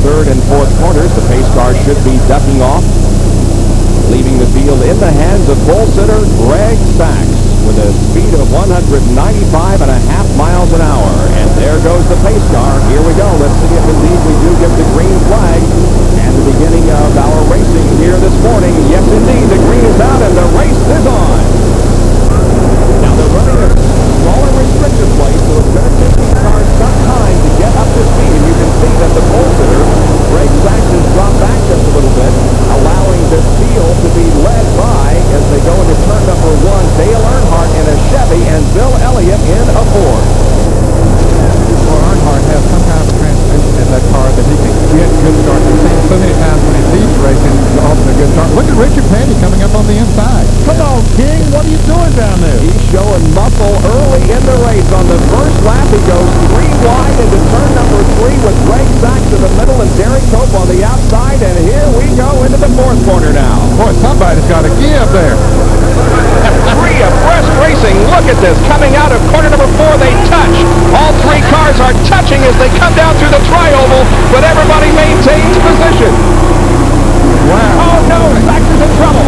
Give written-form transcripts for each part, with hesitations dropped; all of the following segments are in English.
third and fourth corners. The pace car should be ducking off, leaving the field in the hands of pole sitter Greg Sacks with a speed of 195.5 miles an hour. And there goes the pace car. Here we go. Let's see if indeed we do get the green flag and the beginning of our racing here this morning. Yes, indeed, the green is out and the race is on. Now they're running a smaller restrictor plate, so it's going to take these cars some time to get up to speed. And you can see that the pole sitter, Greg Sacks, has dropped back just a little bit, allowing this field to be led by, as they go into turn number one, Dale Earnhardt in a Chevy and Bill Elliott in a Ford. Well, Earnhardt has some kind of a transmission in that car that he can get good starts. I've seen so many times when he leads racing, he's often a good start. Look at Richard Petty coming up on the inside. Come on, King, what are you doing down there? He's showing muscle early in the race. On the first lap, he goes 3 wide into turn number 3 with Greg Sacks in the middle and Derrike Cope on the outside. And here we go into the fourth corner now. Boy, somebody's got to give there. Three abreast racing. Look at this. Coming out of corner number 4, they touch. All 3 cars are touching as they come down through the tri-oval, but everybody maintains position. Wow. Oh, no, Sacks is in trouble.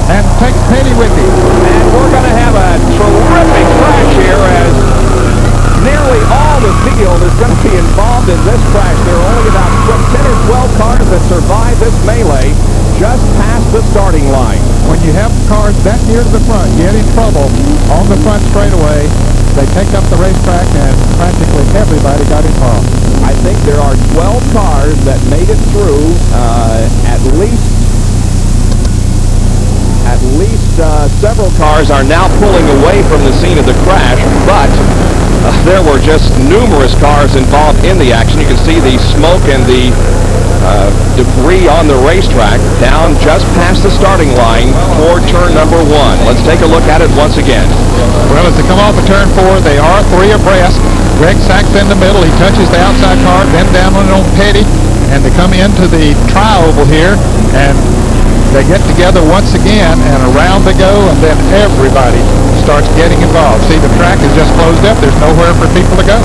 And takes Petty with him. And we're going to have a terrific crash here as nearly all the field is going to be involved in this crash. There are only about 10 or 12 cars that survive this melee just past the starting line. When you have cars that near to the front, get in trouble on the front straightaway, they take up the racetrack and practically everybody got involved. I think there are 12 cars that made it through. At least several cars are now pulling away from the scene of the crash, but there were just numerous cars involved in the action. You can see the smoke and the debris on the racetrack down just past the starting line for turn number 1. Let's take a look at it once again. Well, as they come off of turn 4, they are 3 abreast. Greg Sacks in the middle. He touches the outside car, then down on Petty, and they come into the tri-oval here, and they get together once again, and around they go, and then everybody starts getting involved. See, the track is just closed up. There's nowhere for people to go.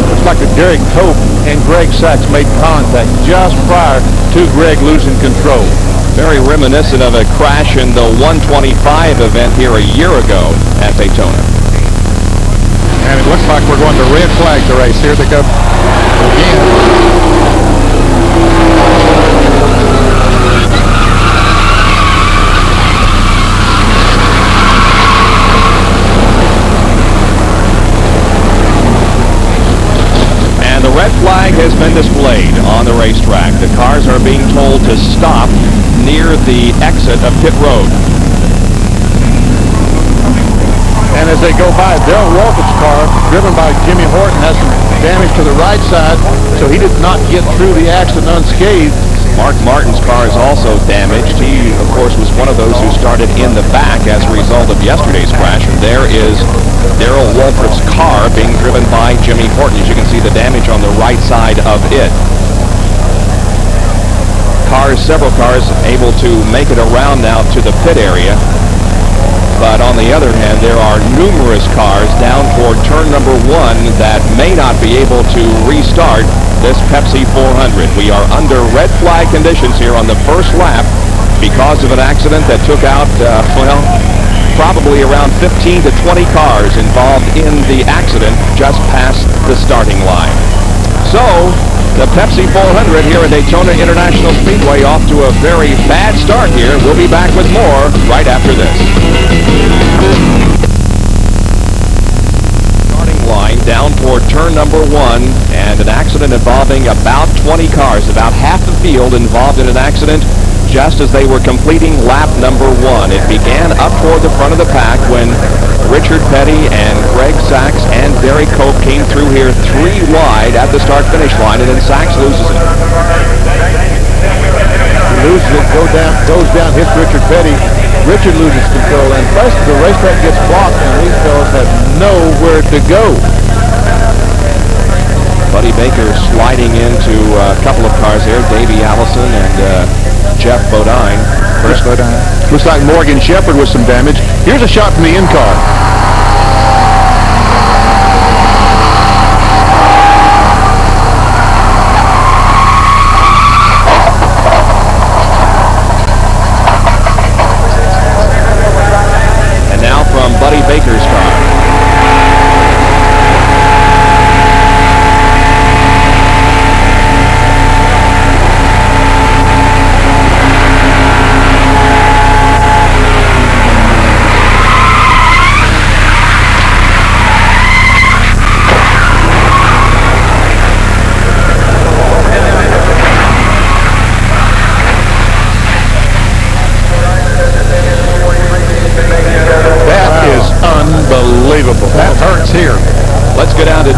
Looks like that Derrike Cope and Greg Sacks made contact just prior to Greg losing control. Very reminiscent of a crash in the 125 event here a year ago at Daytona. And it looks like we're going to red flag the race. Here they go again. Red flag has been displayed on the racetrack. The cars are being told to stop near the exit of pit road. And as they go by, Darrell Walton's car, driven by Jimmy Horton, has some damage to the right side, so he did not get through the accident unscathed. Mark Martin's car is also damaged. He, of course, was one of those who started in the back as a result of yesterday's crash. And there is Darrell Waltrip's car being driven by Jimmy Horton. As you can see, the damage on the right side of it. Several cars able to make it around now to the pit area. But on the other hand, there are numerous cars down toward turn number 1 that may not be able to restart this Pepsi 400. We are under red flag conditions here on the first lap because of an accident that took out, probably around 15 to 20 cars involved in the accident just past the starting line. So, the Pepsi 400 here at Daytona International Speedway off to a very bad start here. We'll be back with more right after this. Starting line down toward turn number 1, and an accident involving about 20 cars. About half the field involved in an accident just as they were completing lap number 1. It began up toward the front of the pack when Richard Petty and Greg Sacks and Derrike Cope came through here 3 wide at the start-finish line, and then Sacks loses it. He loses it, goes down, hits Richard Petty. Richard loses control, and plus the racetrack gets blocked, and these fellows have nowhere to go. Buddy Baker sliding into a couple of cars here, Davey Allison and Jeff Bodine. Looks like Morgan Shepherd with some damage. Here's a shot from the in car.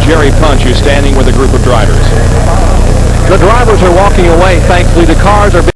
Jerry Punch, who's standing with a group of drivers. The drivers are walking away. Thankfully, the cars are